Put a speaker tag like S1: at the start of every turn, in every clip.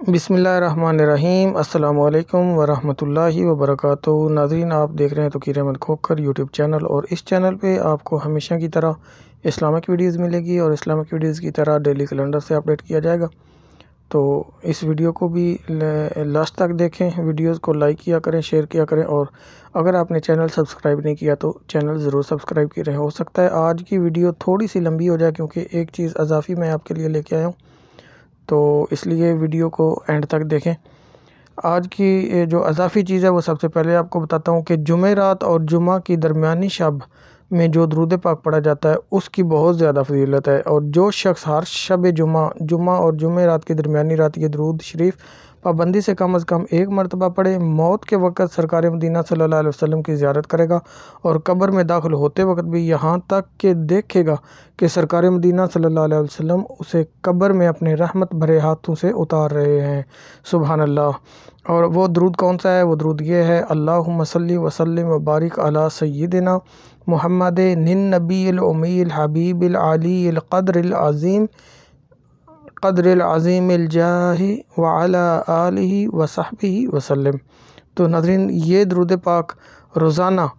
S1: बिस्मिल्लाहिर्रहमानिर्रहीम। अस्सलाम वालेकुम वरहमतुल्लाहि वबरकातुहू। नाज़रीन, आप देख रहे हैं तोक़ीर अहमद खोखर यूट्यूब चैनल, और इस चैनल पे आपको हमेशा की तरह इस्लामिक वीडियोज़ मिलेगी और इस्लामिक वीडियोज़ की तरह डेली कैलेंडर से अपडेट किया जाएगा। तो इस वीडियो को भी लास्ट तक देखें, वीडियोज़ को लाइक किया करें, शेयर किया करें, और अगर आपने चैनल सब्सक्राइब नहीं किया तो चैनल ज़रूर सब्सक्राइब करें। हो सकता है आज की वीडियो थोड़ी सी लंबी हो जाए क्योंकि एक चीज़ अज़ाफ़ी मैं आपके लिए लेके आया हूँ, तो इसलिए वीडियो को एंड तक देखें। आज की जो अज़ाफ़ी चीज़ है वो सबसे पहले आपको बताता हूँ कि जुमेरात और जुमा की दरमियानी शब में जो दरूद पाक पढ़ा जाता है उसकी बहुत ज़्यादा फ़जीलत है, और जो शख्स हर शब जुमा और जुमेरात की दरमियानी रात ये दरूद शरीफ पाबंदी से कम एक मरतबा पढ़े, मौत के वक़्त सरकार मदीना सल्लल्लाहु अलैहि वसल्लम की ज़ियारत करेगा, और कब्र में दाखिल होते वक्त भी यहाँ तक कि देखेगा कि सरकार मदीना सल्लल्लाहु अलैहि वसल्लम उसे कब्र में अपने रहमत भरे हाथों से उतार रहे हैं। सुभान अल्लाह। और वो दरूद कौन सा है? वो दरूद ये है, अल्लाहुम्मा सल्ली व सल्लिम व बारिक अला सय्यिदिना मुहम्मद निन नबील उम्मील हबीबिल अलील क़द्रिल अज़ीमिल जाहि व अला आलिहि व सहबिहि वसल्लम। तो नाज़रीन, ये दरूद पाक रोज़ाना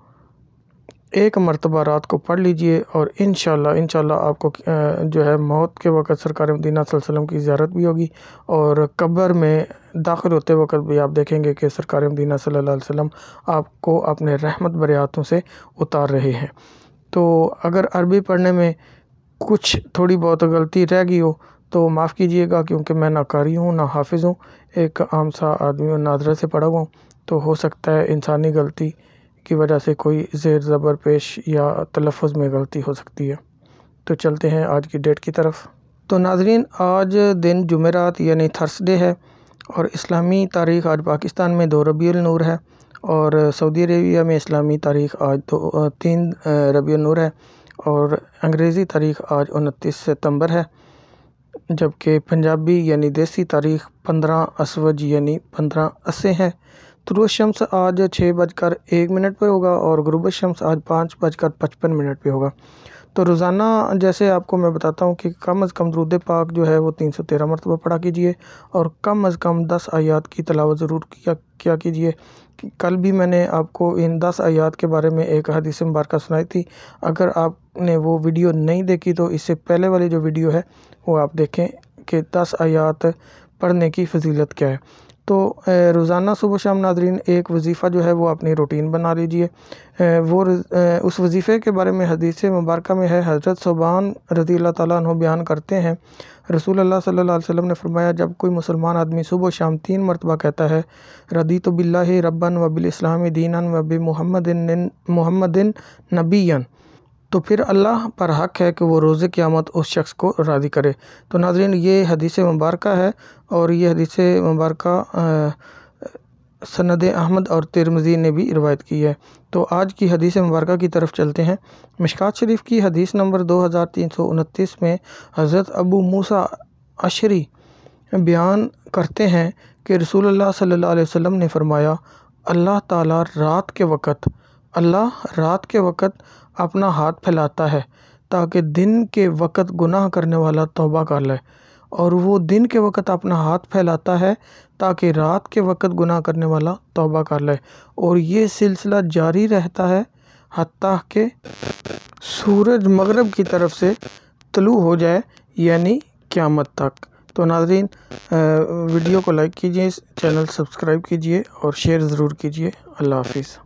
S1: एक मरतबा रात को पढ़ लीजिए, और इंशाअल्लाह आपको जो है मौत के वक़्त सरकार मदीना सल्लल्लाहु अलैहि वसल्लम की ज़ियारत भी होगी, और कब्र में दाखिल होते वक़्त भी आप देखेंगे कि सरकार मदीना सल्लल्लाहु अलैहि वसल्लम आपको अपने रहमत भरे हाथों से उतार रहे हैं। तो अगर अरबी पढ़ने में कुछ थोड़ी बहुत गलती रह गई हो तो माफ़ कीजिएगा, क्योंकि मैं ना कारी हूँ ना हाफिज़ हूँ, एक आम सा आदमी और नादरा से पढ़ा हुआ हूँ, तो हो सकता है इंसानी गलती की वजह से कोई ज़ेर ज़बर पेश या तलफ़्फ़ुज़ में गलती हो सकती है। तो चलते हैं आज की डेट की तरफ। तो नाज़रीन, आज दिन जुमेरात यानी थर्सडे है, और इस्लामी तारीख़ आज पाकिस्तान में 2 रबीउल नूर है, और सऊदी अरेबिया में इस्लामी तारीख़ आज 3 रबीउल नूर है, और अंग्रेज़ी तारीख़ आज 29 सितंबर है, जबकि पंजाबी यानी देसी तारीख़ 15 असवज यानी 15 असे है। तुलुअ शम्स आज 6:01 पर होगा, और गुरूब शम्स आज 5:55 पे होगा। तो रोज़ाना जैसे आपको मैं बताता हूँ कि कम अज़ कम दरूद पाक जो है वो 313 मरतबा पढ़ा कीजिए, और कम अज़ कम 10 आयात की तिलावत ज़रूर किया कीजिए। कल भी मैंने आपको इन 10 आयात के बारे में एक हदीस मुबारक सुनाई थी। अगर आपने वो वीडियो नहीं देखी तो इससे पहले वाली जो वीडियो है वो आप देखें कि 10 आयात पढ़ने की फ़जीलत क्या है। तो रोज़ाना सुबह शाम नाज़रीन एक वज़ीफ़ा जो है वो अपनी रूटीन बना लीजिए। उस वज़ीफ़े के बारे में हदीस मुबारक में है, हज़रत सुबहान रज़ियल्लाहु ताला अन्हु बयान करते हैं, रसूलुल्लाह सल्लल्लाहु अलैहि वसल्लम ने फरमाया, जब कोई मुसलमान आदमी सुबह शाम 3 मरतबा कहता है, रदीतु बिल्लाहि रब्बन व बिल इस्लामी दीनन व बि मुहम्मदिन नबिय्यन, तो फिर अल्लाह पर हक़ है कि वो रोज़े क़यामत उस शख्स को राज़ी करे। तो नाज़रीन, ये हदीस मुबारक है, और ये हदीस मुबारक सनद अहमद और तिरमिज़ी ने भी रिवायत की है। तो आज की हदीस मुबारक की तरफ चलते हैं। मिशकात शरीफ की हदीस नंबर 2329 में हज़रत अबू मूसा अशरी बयान करते हैं कि रसूलुल्लाह सल्लल्लाहु अलैहि वसल्लम ने फरमाया, अल्लाह ताला रात के वक़्त अपना हाथ फैलाता है ताकि दिन के वक़्त गुनाह करने वाला तौबा कर ले, और वो दिन के वक़्त अपना हाथ फैलाता है ताकि रात के वक़्त गुनाह करने वाला तौबा कर ले, और ये सिलसिला जारी रहता है हत्ता कि सूरज मगरब की तरफ से तलू हो जाए, यानी क़यामत तक। तो नाज़रीन, वीडियो को लाइक कीजिए, चैनल सब्सक्राइब कीजिए और शेयर ज़रूर कीजिए। अल्लाह हाफ़िज़।